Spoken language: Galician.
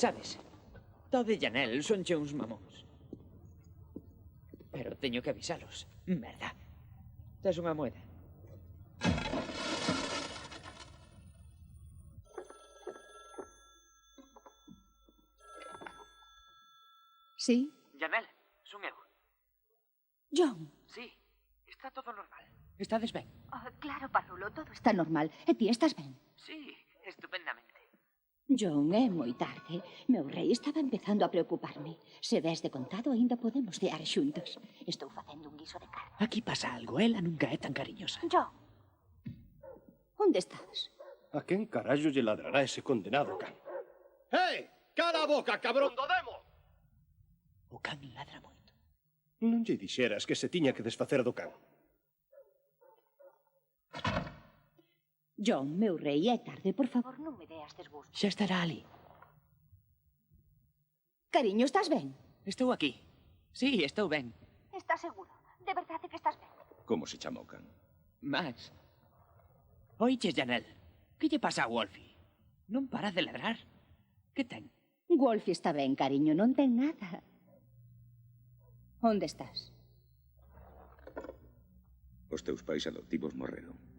Sabes, Todd e Janelle son che uns mamóns. Pero teño que avisalos. Merda. Tes unha moeda. Sí? Janelle, son eu. John. Sí, está todo normal. Estades ben? Claro, Parrulo, todo está normal. E ti estás ben? Sí, estupendamente. John, é moi tarde. Meu rei estaba empezando a preocuparme. Se des de contado, aínda podemos cear xuntos. Estou facendo un guiso de carne. Aquí pasa algo. Ela nunca é tan cariñosa. John, onde estás? A quen carallo lle ladrará ese condenado can? ¡Hey! ¡Cala a boca, cabrón do demo! O can ladra moito. Non lle dixeras que se tiña que desfacer do can. John, meu rei, é tarde. Por favor, non me deas desgusto. Xa estará ali. Cariño, estás ben? Estou aquí. Sí, estou ben. Estás seguro? De verdade que estás ben? Como se chama o can? Max. Oiches, Janelle. Que lle pasa a Wolfie? Non para de ladrar. Que ten? Wolfie está ben, cariño, non ten nada. Onde estás? Os teus pais adoptivos morreron.